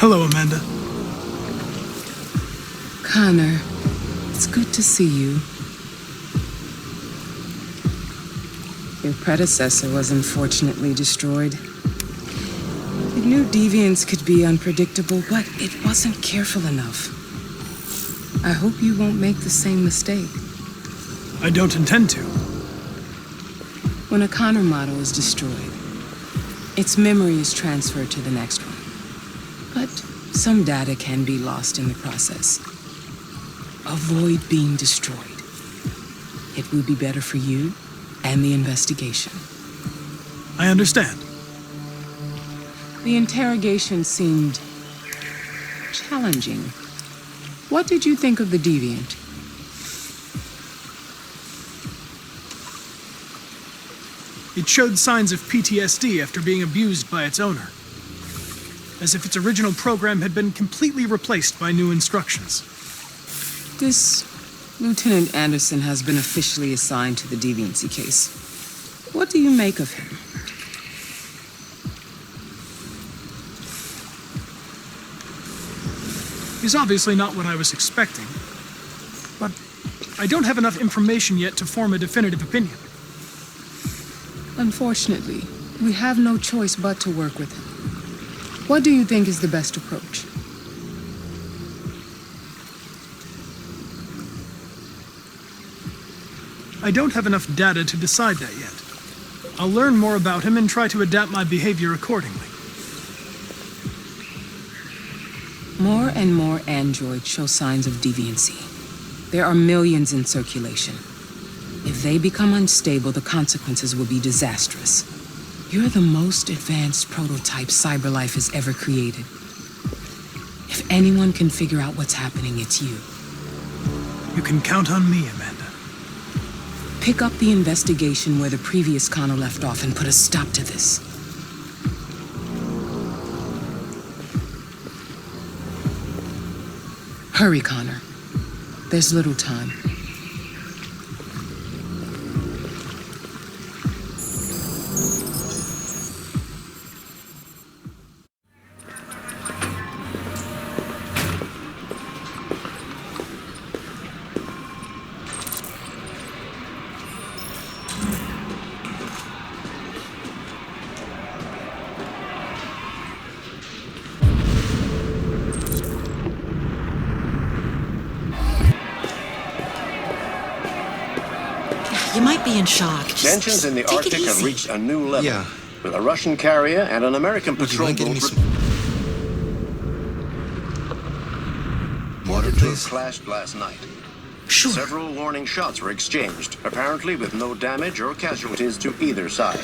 Hello, Amanda. Connor, it's good to see you. Your predecessor was unfortunately destroyed. It knew deviants could be unpredictable, but it wasn't careful enough. I hope you won't make the same mistake. I don't intend to. When a Connor model is destroyed, its memory is transferred to the next one. But some data can be lost in the process. Avoid being destroyed. It will be better for you and the investigation. I understand. The interrogation seemed challenging. What did you think of the deviant? It showed signs of PTSD after being abused by its owner. As if its original program had been completely replaced by new instructions. This Lieutenant Anderson has been officially assigned to the deviancy case. What do you make of him? He's obviously not what I was expecting. But I don't have enough information yet to form a definitive opinion. Unfortunately, we have no choice but to work with him. What do you think is the best approach? I don't have enough data to decide that yet. I'll learn more about him and try to adapt my behavior accordingly. More and more androids show signs of deviancy. There are millions in circulation. If they become unstable, the consequences will be disastrous. You're the most advanced prototype CyberLife has ever created. If anyone can figure out what's happening, it's you. You can count on me, Amanda. Pick up the investigation where the previous Connor left off and put a stop to this. Hurry, Connor. There's little time. You might be in shock. Tensions in the Arctic have reached a new level. With a Russian carrier and an American patrol boat. Water, please. Clashed last night. Sure. Several warning shots were exchanged, apparently with no damage or casualties to either side.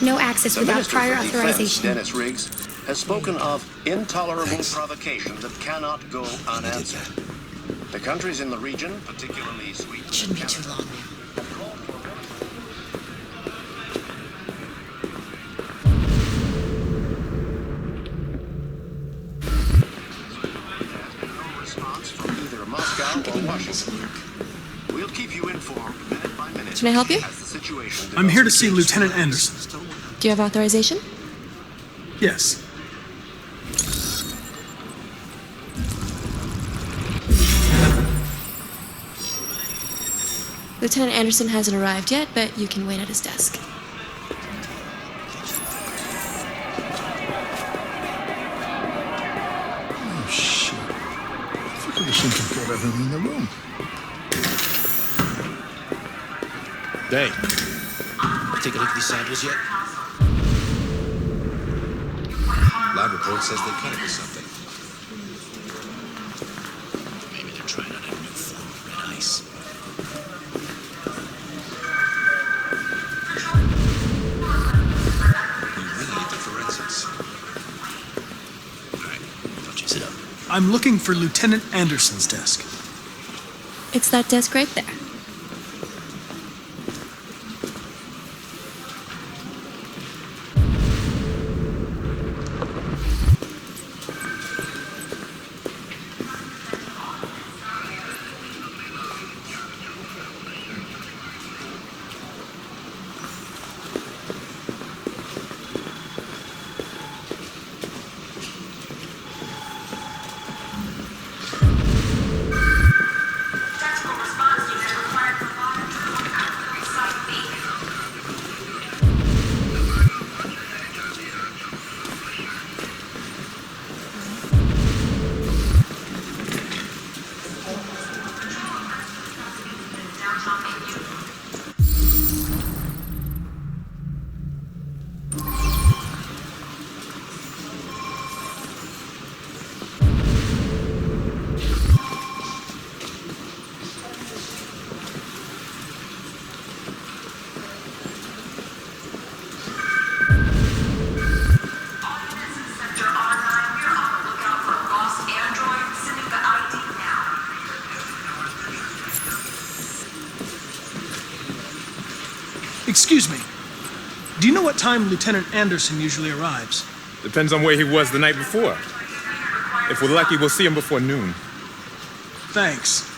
No access The without Minister prior for Defense, authorization. Dennis Riggs, has spoken of intolerable provocation that cannot go unanswered. The countries in the region, particularly Sweden, It shouldn't be too long now. We'll keep you informed minute by minute. Can I help you? As the situation I'm here to develops. see Lieutenant Anderson. Do you have authorization? Yes. Lieutenant Anderson hasn't arrived yet, but you can wait at his desk. Oh, shit. I think we should have got everything in the room. Hey, take a look at these samples yet? Lab report says they cut it with something. Maybe they're trying out a new form of red ice. We really need the forensics. All right, don't you sit up. I'm looking for Lieutenant Anderson's desk. It's that desk right there. know what time Lieutenant Anderson usually arrives? Depends on where he was the night before. If we're lucky, we'll see him before noon. Thanks.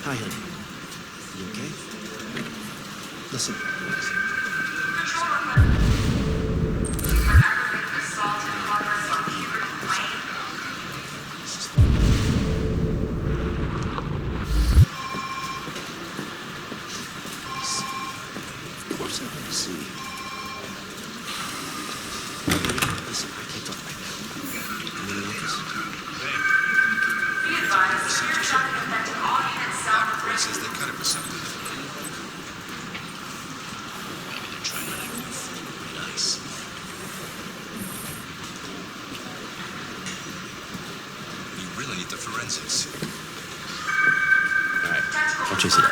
Hi, honey. You okay? Listen. Of course I want to see. Listen, I can't talk right now. I'm in the office. Ray says they're kind of receptive. Maybe they're trying to act nice. You really need the forensics. All right, I'll chase it up.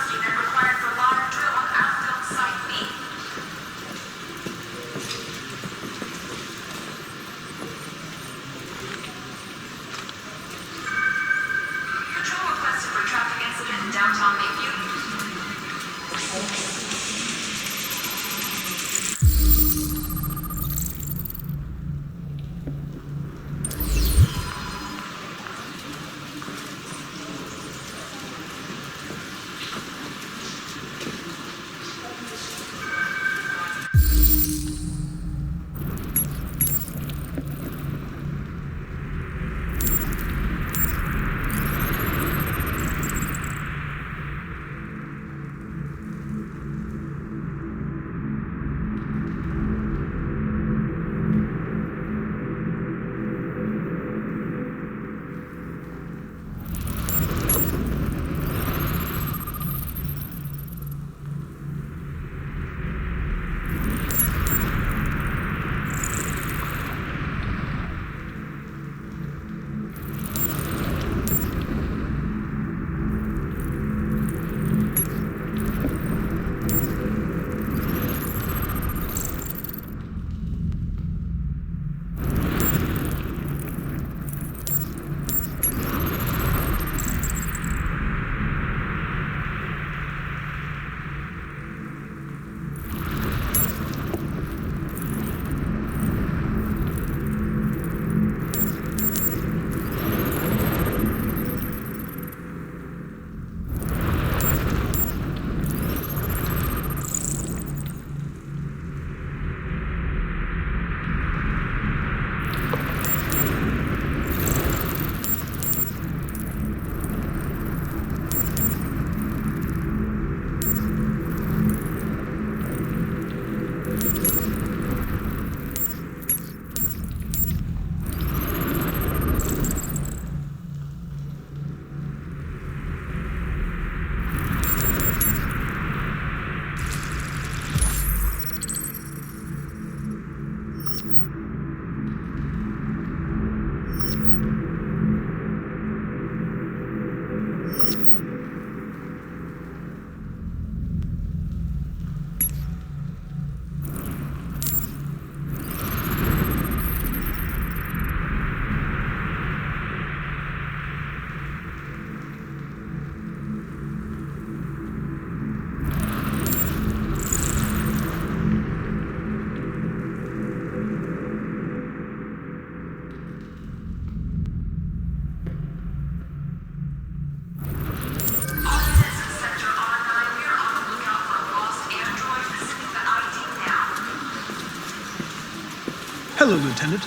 Hello, Lieutenant.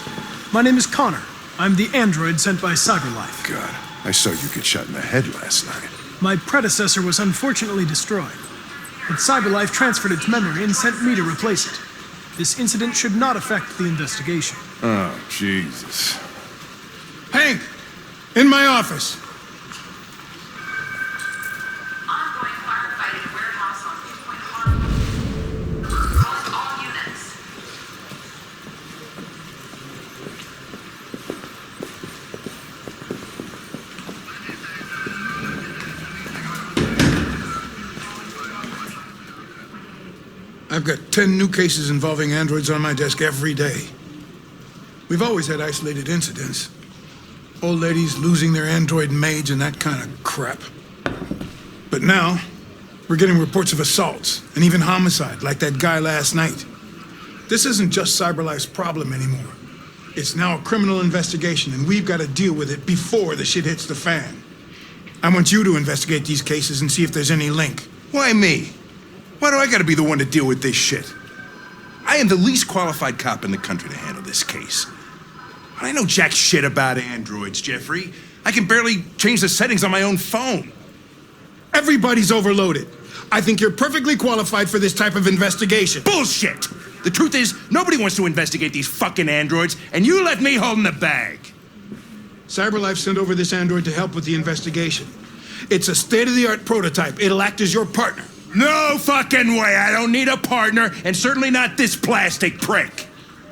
My name is Connor. I'm the android sent by CyberLife. God, I saw you get shot in the head last night. My predecessor was unfortunately destroyed, but CyberLife transferred its memory and sent me to replace it. This incident should not affect the investigation. Oh, Jesus. Hank, in my office. Ongoing firefighting warehouse on Viewpoint Harbor. Calling all units. I've got 10 new cases involving androids on my desk every day. We've always had isolated incidents. Old ladies losing their android maids and that kind of crap. But now, we're getting reports of assaults and even homicide, like that guy last night. This isn't just CyberLife's problem anymore. It's now a criminal investigation, and we've got to deal with it before the shit hits the fan. I want you to investigate these cases and see if there's any link. Why me? Why do I gotta be the one to deal with this shit? I am the least qualified cop in the country to handle this case. I know jack shit about androids, Jeffrey. I can barely change the settings on my own phone. Everybody's overloaded. I think you're perfectly qualified for this type of investigation. Bullshit! The truth is, nobody wants to investigate these fucking androids, and you let me hold in the bag. CyberLife sent over this android to help with the investigation. It's a state-of-the-art prototype. It'll act as your partner. No fucking way! I don't need a partner, and certainly not this plastic prick.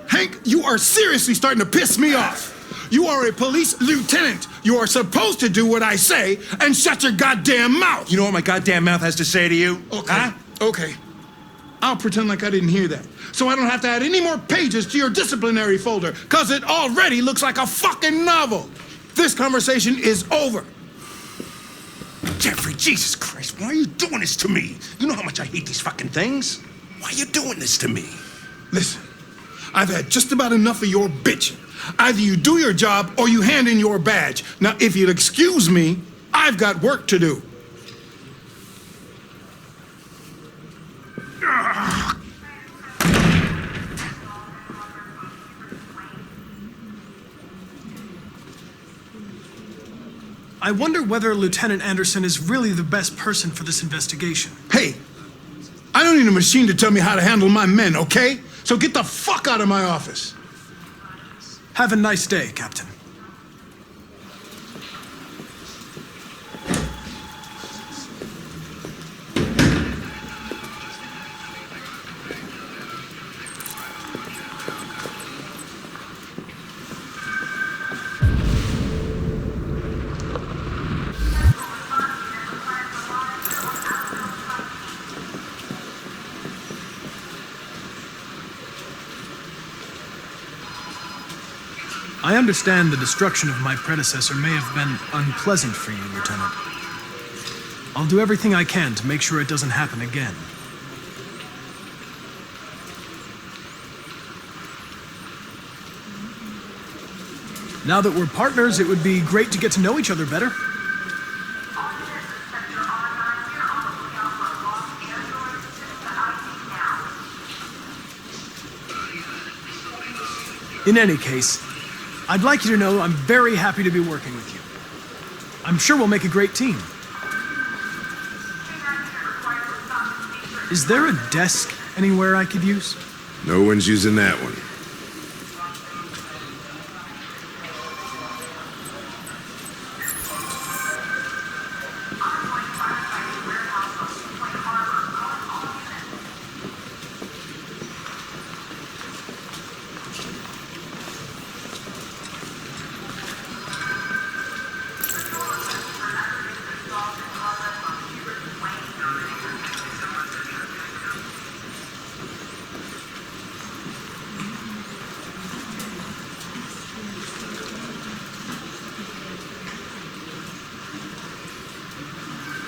Hank, you are seriously starting to piss me off. You are a police lieutenant. You are supposed to do what I say and shut your goddamn mouth. You know what my goddamn mouth has to say to you? Okay, Huh? okay. I'll pretend like I didn't hear that, so I don't have to add any more pages to your disciplinary folder, because it already looks like a fucking novel. This conversation is over. Jeffrey, Jesus Christ, why are you doing this to me? You know how much I hate these fucking things. Why are you doing this to me? Listen, I've had just about enough of your bitching. Either you do your job or you hand in your badge. Now, if you'll excuse me, I've got work to do. I wonder whether Lieutenant Anderson is really the best person for this investigation. Hey, I don't need a machine to tell me how to handle my men, okay? So get the fuck out of my office. Have a nice day, Captain. I understand the destruction of my predecessor may have been unpleasant for you, Lieutenant. I'll do everything I can to make sure it doesn't happen again. Now that we're partners, it would be great to get to know each other better. In any case, I'd like you to know I'm very happy to be working with you. I'm sure we'll make a great team. Is there a desk anywhere I could use? No one's using that one.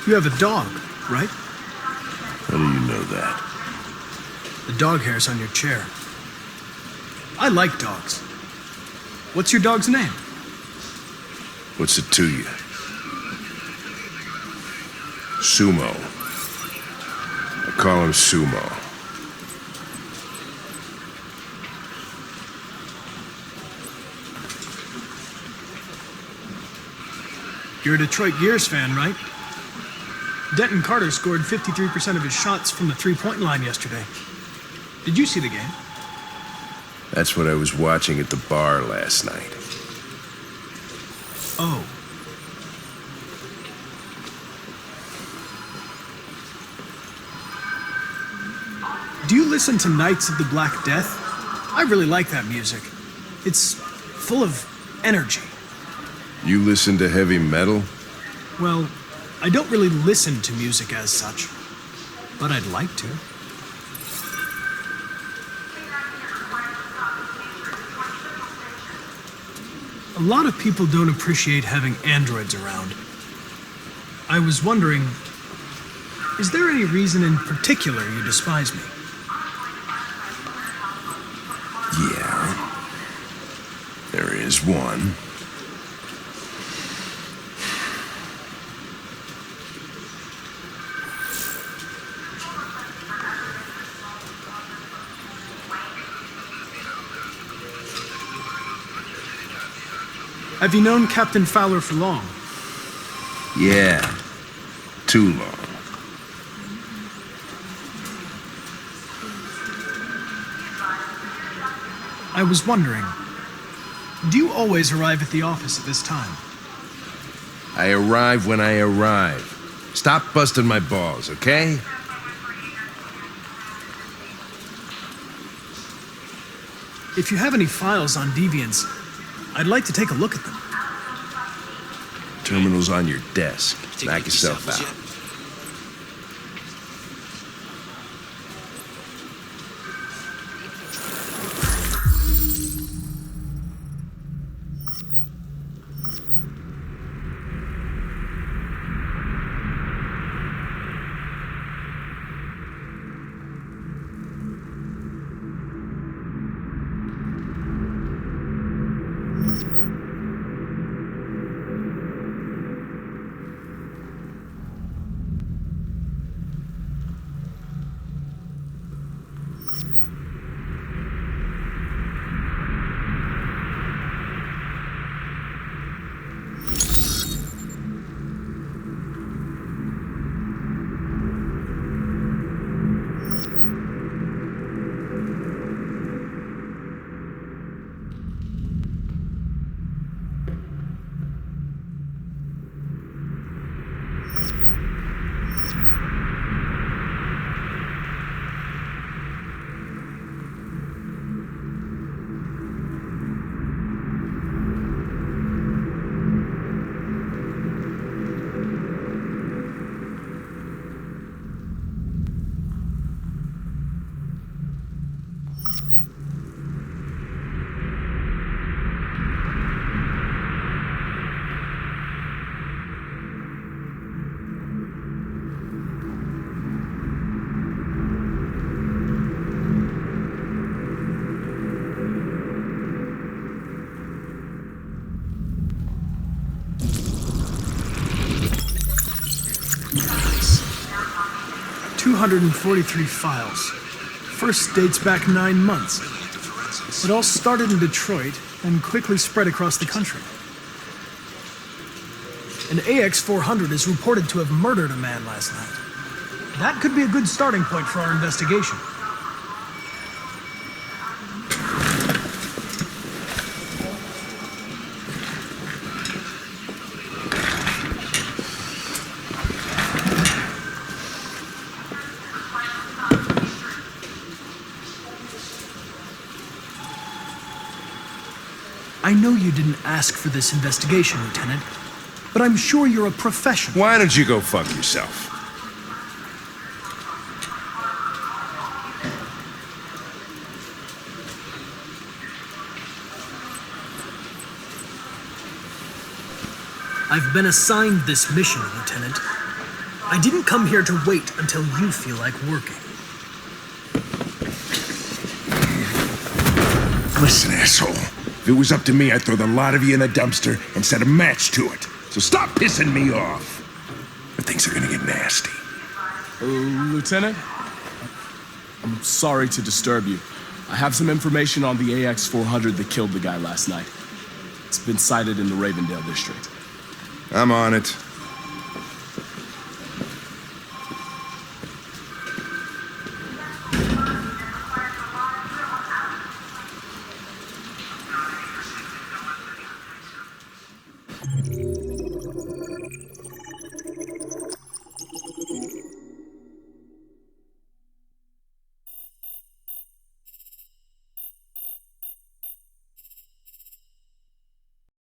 You have a dog, right? How do you know that? The dog hair's on your chair. I like dogs. What's your dog's name? What's it to you? Sumo. I call him Sumo. You're a Detroit Gears fan, right? Denton Carter scored 53% of his shots from the three-point line yesterday. Did you see the game? That's what I was watching at the bar last night. Oh. Do you listen to Knights of the Black Death? I really like that music. It's full of energy. You listen to heavy metal? Well, I don't really listen to music as such, but I'd like to. A lot of people don't appreciate having androids around. I was wondering, is there any reason in particular you despise me? Yeah. There is one. Have you known Captain Fowler for long? Yeah. Too long. I was wondering, do you always arrive at the office at this time? I arrive when I arrive. Stop busting my balls, okay? If you have any files on deviants, I'd like to take a look at them. Terminal's on your desk. Knock yourself out. Nice. 243 files. First dates back 9 months. It all started in Detroit and quickly spread across the country. An AX-400 is reported to have murdered a man last night. That could be a good starting point for our investigation. I know you didn't ask for this investigation, Lieutenant, but I'm sure you're a professional. Why don't you go fuck yourself? I've been assigned this mission, Lieutenant. I didn't come here to wait until you feel like working. Listen, asshole. If it was up to me, I'd throw the lot of you in the dumpster and set a match to it. So stop pissing me off. Or things are gonna get nasty. Lieutenant? I'm sorry to disturb you. I have some information on the AX-400 that killed the guy last night. It's been sighted in the Ravendale district. I'm on it.